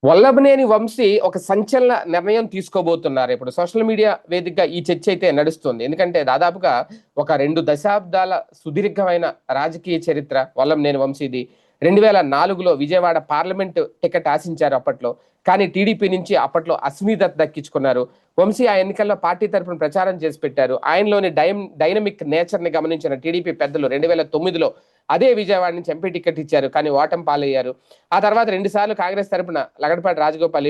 వల్లభనేని వంశీ ఒక సంచలన నిర్ణయం తీసుకోబోతున్నారు. ఇప్పుడు సోషల్ మీడియా వేదికగా ఈ చర్చ అయితే నడుస్తుంది. ఎందుకంటే దాదాపుగా ఒక 2 దశాబ్దాల సుదీర్ఘమైన రాజకీయ చరిత్ర వల్లభనేని వంశీది. 2004లో విజయవాడ పార్లమెంట్ టికెట్ ఆశించారు అప్పట్లో. కానీ టీడీపీ నుంచి అప్పట్లో అస్మితత దక్కించుకున్నారు. వంశీ ఆ ఎన్నికల్లో పార్టీ తరపున ప్రచారం చేసి పెట్టారు. ఆయనలోని డైనమిక్ నేచర్‌ని గమనించిన టీడీపీ పెద్దలు 2009లో అదే విజయవాడ నుంచి ఎంపీ టికెట్ ఇచ్చారు. కానీ ఓటమి పాలయ్యారు. ఆ తర్వాత 2 సార్లు కాంగ్రెస్ తరపున లగడపాటి రాజగోపాల్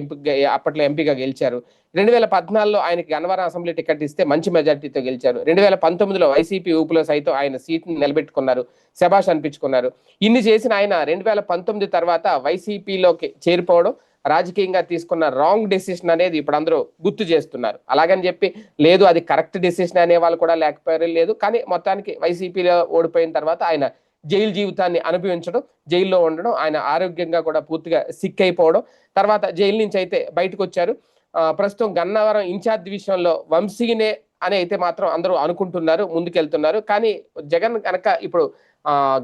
అప్పట్లో ఎంపీగా గెలిచారు. 2014లో ఆయనకి గన్నవరం అసెంబ్లీ టికెట్ ఇస్తే మంచి మెజార్టీతో గెలిచారు. 2019లో వైసీపీ ఊపులో సైతం ఆయన సీట్‌ని నిలబెట్టుకున్నారు. శభాష్ అనిపించుకున్నారు. ఇన్ని చేసిన ఆయన 2019 తర్వాత వైసీపీలోకి చేరిపోవడం, రాజకీయంగా తీసుకున్న రాంగ్ డెసిషన్ అనేది ఇప్పుడు అందరూ గుర్తు చేస్తున్నారు. అలాగని చెప్పి లేదు అది కరెక్ట్ డెసిషన్ అనే వాళ్ళు కూడా లేకపోయారు లేదు. కానీ మొత్తానికి వైసీపీలో ఓడిపోయిన తర్వాత ఆయన జైలు జీవితాన్ని అనుభవించడం, జైల్లో ఉండడం, ఆయన ఆరోగ్యంగా కూడా పూర్తిగా సిక్ అయిపోవడం, తర్వాత జైలు నుంచి అయితే బయటకొచ్చారు. ప్రస్తుతం గన్నవరం ఇన్ఛార్జ్ విషయంలో వంశీనే అని అయితే మాత్రం అందరూ అనుకుంటున్నారు, ముందుకెళ్తున్నారు. కానీ జగన్ కనుక ఇప్పుడు ఆహ్,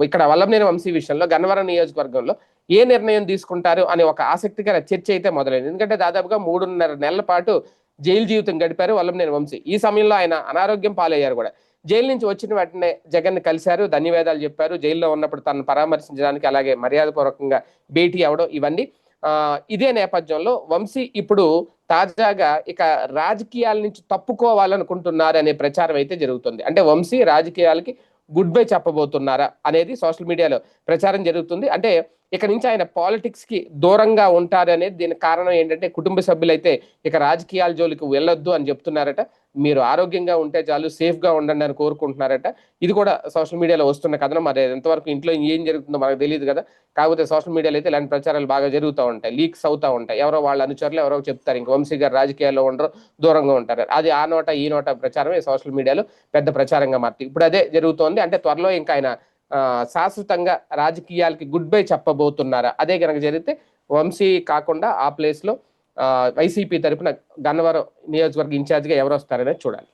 ఇక్కడ వల్లభనేని వంశీ విషయంలో గన్నవరం నియోజకవర్గంలో ఏ నిర్ణయం తీసుకుంటారు అనే ఒక ఆసక్తికర చర్చ అయితే మొదలైంది. ఎందుకంటే దాదాపుగా 3.5 నెలల పాటు జైలు జీవితం గడిపారు వల్లభనేని వంశీ. ఈ సమయంలో ఆయన అనారోగ్యం పాలయ్యారు కూడా. జైలు నుంచి వచ్చిన వెంటనే జగన్‌ని కలిశారు. ధన్యవాదాలు చెప్పారు. జైల్లో ఉన్నప్పుడు తనను పరామర్శించడానికి అలాగే మర్యాదపూర్వకంగా భేటీ అవ్వడం ఇవన్నీ. ఇదే నేపథ్యంలో వంశీ ఇప్పుడు తాజాగా ఇక రాజకీయాల నుంచి తప్పుకోవాలనుకుంటున్నారనే ప్రచారం అయితే జరుగుతుంది. అంటే వంశీ రాజకీయాలకి గుడ్ బై చెప్పబోతున్నారా అనేది సోషల్ మీడియాలో ప్రచారం జరుగుతుంది. అంటే ఇక నుంచి ఆయన పాలిటిక్స్‌కి దూరంగా ఉంటారనేది దీనికి కారణం ఏంటంటే కుటుంబ సభ్యులైతే ఇక రాజకీయాల జోలికి వెళ్ళొద్దు అని చెప్తున్నారట. మీరు ఆరోగ్యంగా ఉంటే చాలు సేఫ్‌గా ఉండండి అని కోరుకుంటున్నారట. ఇది కూడా సోషల్ మీడియాలో వస్తున్న కథనం. మరి ఎంతవరకు ఇంట్లో ఏం జరుగుతుందో మనకు తెలీదు కదా! కాకపోతే సోషల్ మీడియాలో అయితే ఇలాంటి ప్రచారాలు బాగా జరుగుతా ఉంటాయి. లీక్స్ అవుతా ఉంటాయి. ఎవరో వాళ్ళ అనుచరులు ఎవరో చెప్తారు. ఇంక వంశీ గారు రాజకీయాల్లో ఉండరు, దూరంగా ఉంటారు. అది ఆ నోట ఈ నోట ప్రచారమే సోషల్ మీడియాలో పెద్ద ప్రచారంగా మారింది. ఇప్పుడు అదే జరుగుతోంది. అంటే త్వరలో ఇంకా ఆయన శాశ్వతంగా రాజకీయాలకి గుడ్ బై చెప్పబోతున్నారా? అదే గనక జరిగితే వంశీ కాకుండా ఆ ప్లేస్‌లో వైసీపీ తరపున గన్నవరం నియోజకవర్గ ఇన్ఛార్జ్‌గా ఎవరొస్తారనేది చూడాలి.